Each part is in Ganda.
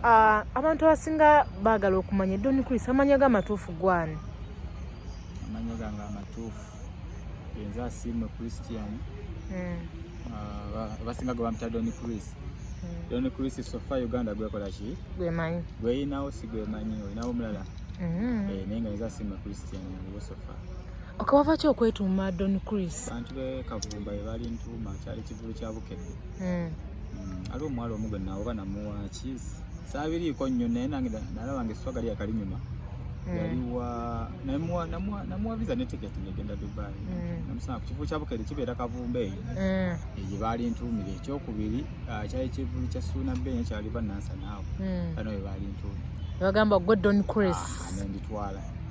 abantu abasinga baagala okumanya Don Chris amanya g'amatuufu gwani? Amanya gange amatuufu yenza asiimwe Christian. Basinga gwe bamuyita Don Chris. Don Chris sofa Uganda gwekola ki? Gwemanyi. Gweyinawo si gwemanyi, olinawo omulala. Naye nga yenza asiimwe Christian gwe sofa. Okawava ki okwetuuma Don Chris? Abantu be Kavumba be bali ntuuma kyali kivulu kya Bukedde. Ali omuwala omu gwe nawoba namuwa kiisi. Saabiriiko nnyo naye nange nalaba nga eswaga lya kali nyuma. Yaliwa namuwa visa ne ticket ngenda Dubai. Namusanga ku kivulu kya Bukedde kibeera Kavumba eyo. Gye baali ntuumire ekyokubiri kyali kivulu kya Suuna Benya kyali bannansa naawe. Bano be baali ntuumire. Bagamba gwe Don Chris.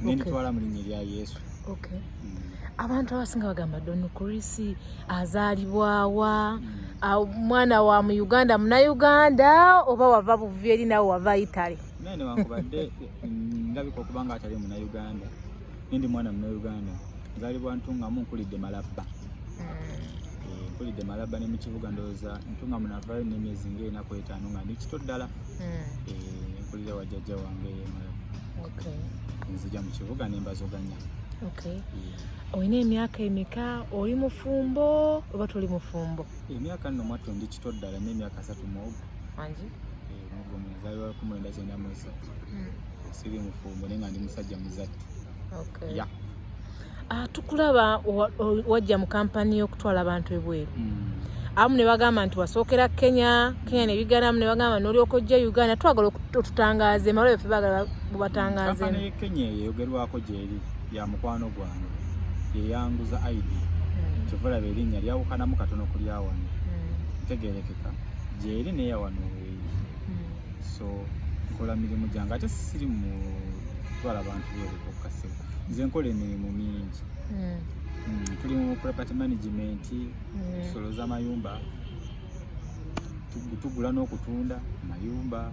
Nenditwala mu linnya lya Yesu. Okay. Abantu abasinga bagamba Don Chris azaalibwawa mwana wa mu Uganda Uganda oba wava Buvyeri nawe wava Italy. Nene wankubadde ndabika okuba nga atali Uganda. Ndi mwana Uganda. Nzaalibwa Ntungamu nkulidde Malabba. Nkulidde Malabba ne mu kibuga ndowooza Ntungamu navaayo n'emyezi ng'ena ku etaano nga ndi kito ddala. Nkulira wa jjajja wange Malabba. Okay. Nzija mu kibuga ne mbazoganya. Okay. Oyina emyaka emeka oli mufumbo oba toli mufumbo? Emyaka nno mwattu ndi kito ddala n'emyaka 3 mu Anji? Mugo mwezaalibwa 1993. Siri mufumbo naye nga ndi musajja muzadde. Okay. Yeah. Tukulaba wajja mu kampani y'okutwala abantu ebweru. Abamu ne bagamba nti wasookera Kenya ne biganamu ne bagamba n'olyoka ojja Uganda twagala otutangaaze malo ffe baagala bubatangaze. Kampani y'Ekenya eyogerwako gyeri ya mukwano gwange yeyanguza ID. Kyovula berinnya lyawukanamu katono ku lya wano. Ntegeerekeka gyeri neya wano weeri. So nkola mirimu gyange ate siri mu kutwala abantu bweru kokka ssebo. Nze nkola emirimu mingi. Tuli mu property management, tusoloza mayumba, tugula n'okutunda mayumba,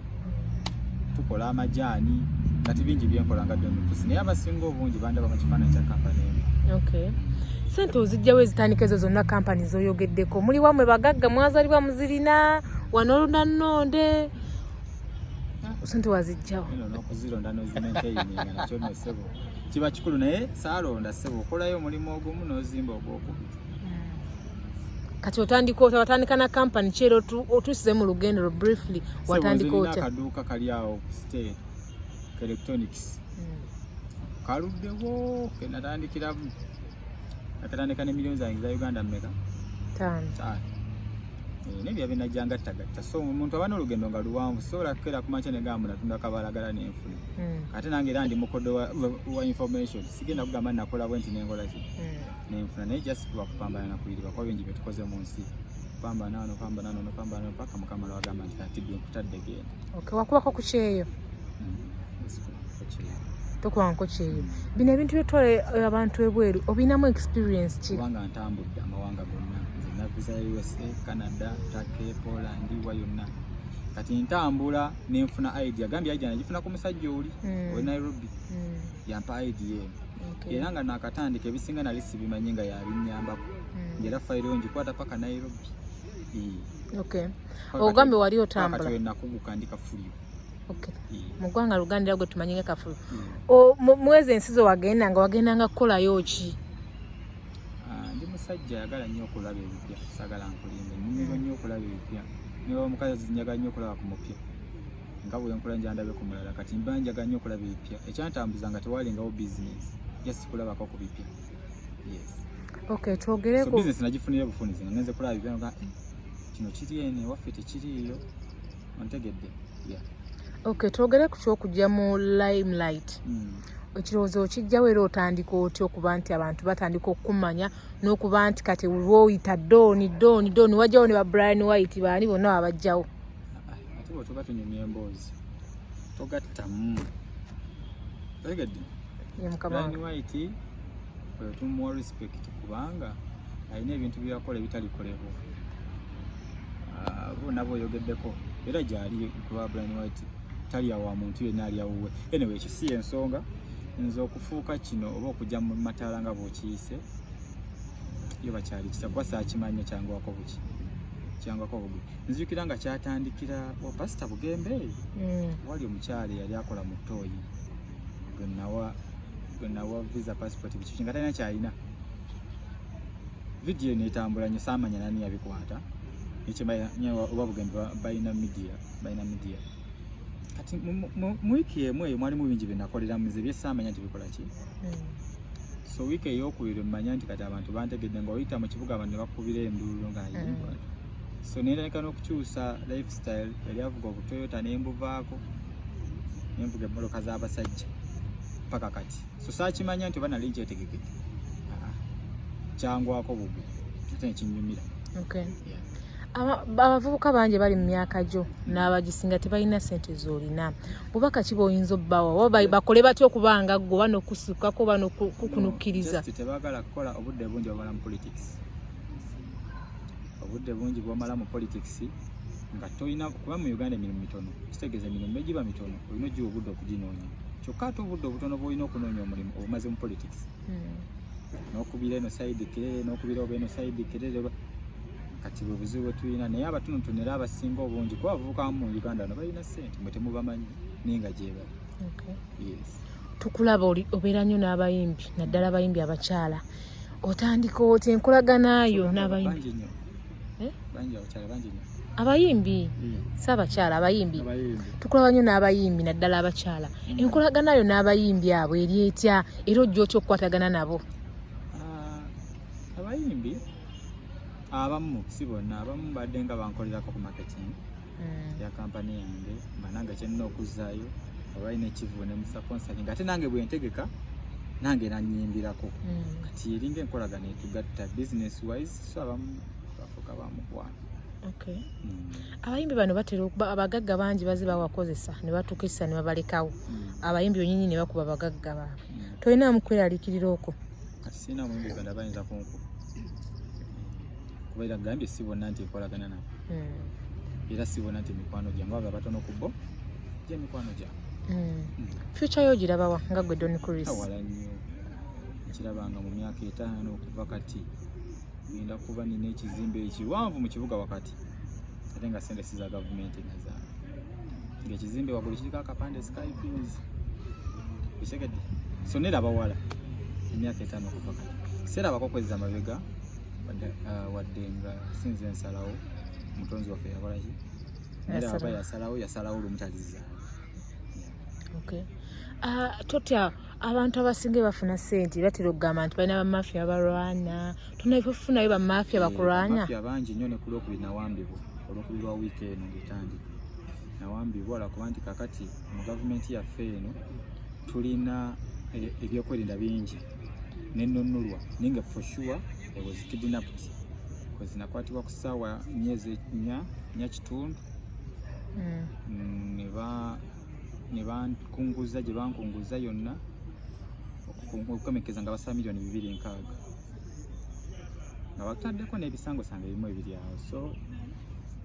tukola amajaani, kati bingi byenkola nga Don Chris. Naye abasinga obungi bandaba mu kifaananyi kya kampani eno. Okay. Sente ozijjawo ezitandika ezo zonna kampani z'oyogeddeko muli wamwe bagagga mwazaalibwa muzirina wano olunannonde sente wazijjawo? Eno n'okuzironda n'ozimenteyininga nakyo nno ssebo kiba kikulu naye saalonda ssebo okolayo omulimu ogumu n'ozimba ogwokubiri. Kati watandika na kampani ki era otuusize mu lugendo briefly watandika otya? Akaduuka kali awo ku state ka electronics kaluddewo ke natandikiramu nakatandika ne millions zange za Uganda mmeka? 5. Nebyo binajjanga ttagatta so omuntu aba n'olugendo nga luwanvu sobola kukera kumakya ne gamba natunda kabalagala n'enfuna. Ate nange era ndi mukodo wa information sigenda kugamba nakola bwe nti nenkola ki n'enfuna naye just kuba kupambana na kuyiriba kwa bingi bye tukoze mu nsi pambana paka Mukama wagamba nti ati bwe nkutadde genda. Okay, wakubako ku kyeyo? Tokubanko kyeyo. Bino ebintu byetwala abantu ebweru obinamu experience ki? Kubanga ntambudde amawanga gonna nzina visa ya USA, Canada, Turkey, Poland wa yonna. Kati ntambula nenfuna ID agambye ajja nagifuna ku musajja oli owe Nairobi. Yampa ID ye. Era nga nakatandika ebisinga nali sibimanyi nga yabinyambako. Ngera fayiro ngikwata paka Nairobi. Okay. Ogambe wali otambula. Kati nakuguka ndika fulio. Okay. Mugwanga Luganda gwe tumanyinga kafulu. Mwezi ensizo wagendanga kukolayo ki? Ndi musajja yagala nnyo okulaba ebipya sagala nkulimbe nyumirwa nnyo okulaba ebipya niba omukazi zinyaga nnyo okulaba ku mupya nga bwe nkola njandabe ku mulala kati mba njaga nnyo okulaba ebipya ekyantambuzanga tewalingawo business just kulabako ku bipya. Yes. Okay, twogereko. So business nagifunira bufunizi nga ngenze kulaba ebipya nga kino kiri ene waffe tekiriiyo ontegedde. Yeah. Okay, twogere ku kyokujja mu limelight. Ekirowoozo kijjawo era otandika otya okuba nti abantu batandika okumanya n'okuba nti kati lwoyita Don wajjawo ne ba Brian White baani bonna abajjawo? Ate bwe tuba tunyumya emboozi togattamu tegedde. Brian White bwe tumuwa respect kubanga alina ebintu byakola ebitalikolebwa. Bonna bw'oyogeddeko era gyali kuba Brian White tali awa muntu yenna ali awuwe. Anyway, kisi ensonga nzo okufuuka kino oba okujja mu mataala nga bw'okiyise yo bakyali kisa kuba saakimanya kyangu wako buki kyangwako obugwi nzijukira nga kyatandikira Pastor Bugembe wali omukyala yali akola mu Toyi gwe nawa visa passport bikikinga talina kyalina video netambula nnyo saamanya nani yabikwata ekyo oba Bugembe balina media kati mu wiki emu eyo mwalimu bingi bye nakolera muze bye saamanya nti bikola ki so wiki ey'okubiri mmanya nti kati abantu bantegedde nga oyita mu kibuga abantu ne bakubira enduulu nga nayimbwa so nendaleka n'okukyusa lifestyle yali avuga obutoyota nembuvaako nemvuga emmoloka z'abasajja paka kati so saakimanya nti oba nali nkyetegekede kyangwako bugwi ate nekinyumira. Abavubuka bangi bali mu myaka gyo n'abagisinga tebalina ssente z'olina bubaka ki bw'oyinza obbawa oba bakole batya okubanga ggwe oba n'okusukako oba n'okukunukkiriza tebaagala kukola obudde bungi bwamala mu politics obudde bungi bwamala mu politics nga tolina kuba mu Uganda emirimu mitono kitegeeza emirimu egiba mitono olina ogiwa obudde okuginoonya kyokka ate obudde obutono bw'olina okunoonya omulimu obumaze mu politics n'okubira eno side kirere n'okubira oba eno side kirere kati bwe buzibu bwe tulina naye abatonotono era abasinga obungi kuba abavubuka mu Uganda bano balina ssente mwe temubamanyi ninga gye bali. Tukulaba obeera nnyo n'abayimbi naddala abayimbi abakyala otandika oti enkolaganayo n'abayimbi bangi abakyala bangi nnyo abayimbi si abakyala abayimbi tukulaba nnyo n'abayimbi naddala abakyala enkolaganayo n'abayimbi abo eri etya era ojja otya okukwatagana nabo? Abayimbi abamu si bonna abamu badde nga bankolerako ku marketing ya kampani yange nange kyenina okuzaayo abalina ekivu ne musaponsaling ate nange bwentegeka nange nanyimbirako kati eringa enkolagana etugatta business wise so abamu bafuka bamukwana. Abayimbi bano batera okuba abagagga bangi baze bawakozesa ne batukisa ne babalekawo abayimbi onyinyi ne bakuba abagagga baabwe tolinamu kweraliikirira okwo? Kati sina muyimbi Uganda bayinza kunkuba kubaira gambye si bonna nti enkolagana nabo era si bonna nti mikwano gyange waba batono ku bo gye mikwano gyange. Future yo girabawa nga gwe Don Chris? Wala nnyo kirabanga mu myaka 5 okuva kati ngenda kuba nina ekizimbe ekiwanvu mu kibuga wakati ate nga sente si za gavumenti naza ng'ekizimbe waggulu kiriko akapande Skypeas ekigedde so neraba wala emyaka 5 okuva kati serabako kwezza mabega wadde nga sinze ensalawo mutonzi waffe yakolaki neraba yasalawo olumutalizza. Totya abantu abasinga bafuna ssente batera okugamba nti balina bamafia abalwana tunafunayo bamafia bakulwanya bangi nnyo nekuli okubiri nawambibwa olwokubiri lwa wiiki eno ngaetandika nawambibwa olwakuba nti kakati mu gavumenti yaffe eno tulina ebyokwerinda bingi nenunulwa ninga for sure it was kidnapped because nakwatibwa ku ssaawa myezi 4 kitundu ne bankunguza gye bankunguza yonna okukomekeza nga basaba $2,600,000 nga bataddeko n'ebisango sange ebimu ebiri awo so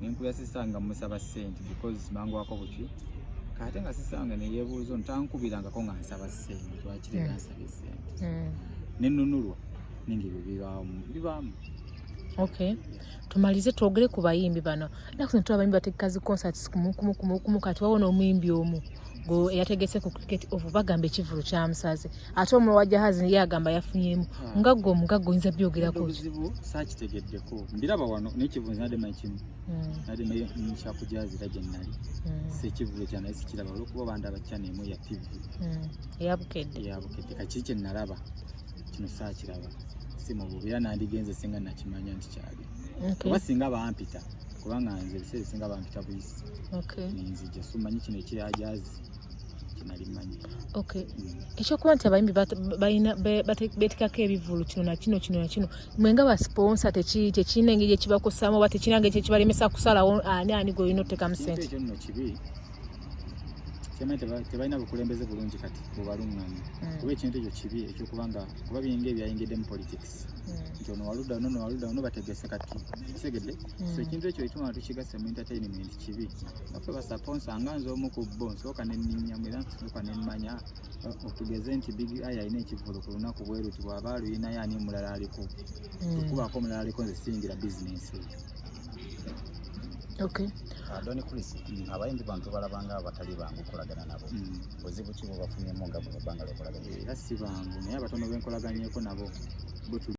nenkubya sisanga musaba ssente because mangwako butwi kate nga sisanga neyebuuza ntankubirangako nga nsaba ssente lwakiri era nsaba ssente nenunulwa ninga ebyo bibaamu. Tumalize twogere ku bayimbi bano nakuno abayimbi bategekazi concerts kumu kati wabona omuyimbi omu go yategese ku cricket of bagamba ekivulu kya musaze ate omulo wa jahazi yagamba yafunyemu ngaggo omugaggo oyinza byogerako kizibu saakitegeddeko mbiraba wano n'ekivunzi nadde makimu nadde nkyakujaazira gye nnali si ekivulu kya naye sikiraba olwokuba bandaba kyana ya TV eyabukedde kakiri kye nalaba kino saakiraba si mu bubi era nandigenze singa nakimanya nti kyali kuba singa bampita kubanga nze ebiseera singa bampita buyisi nenzija sumanyi kino ekyajazi kinalimanyi. Ekyokuba nti abayimbi beetikako ebivulu kino na kino mwenga basponsor tekirina engeri ekibakosaamu oba tekirina engeri ekibalemesa kusalawo ani gwolina otekamu ssente ekyo nno kibi kyamaye tebalina bukulembeze bulungi kati bubaluŋŋamye kuba ekintu ekyo kibi ekyokubanga kuba biringa ebyayingidde mu politics nti ono waludda ono bategese kati kisegedde so ekintu ekyo ekituma tukigase mu entertainment kibi baffe basaponsa nga nze omu ku bo nsooka nenninnyamu era nsooka nemmanya otugeze nti Big Eye alina ekivulu ku lunaku bwe luti bw'aba aluyinayo ani omulala aliko okubaako omulala aliko nze siyingira bizinensi eyo Okay. Doni Chris, abayimbi bantu balabanga abatali bangu kolagana nabo. Buzibu ki bwo bafunye mu nga bwo banga lokolagana. Era si bangu naye abatono benkolaganyeko nabo.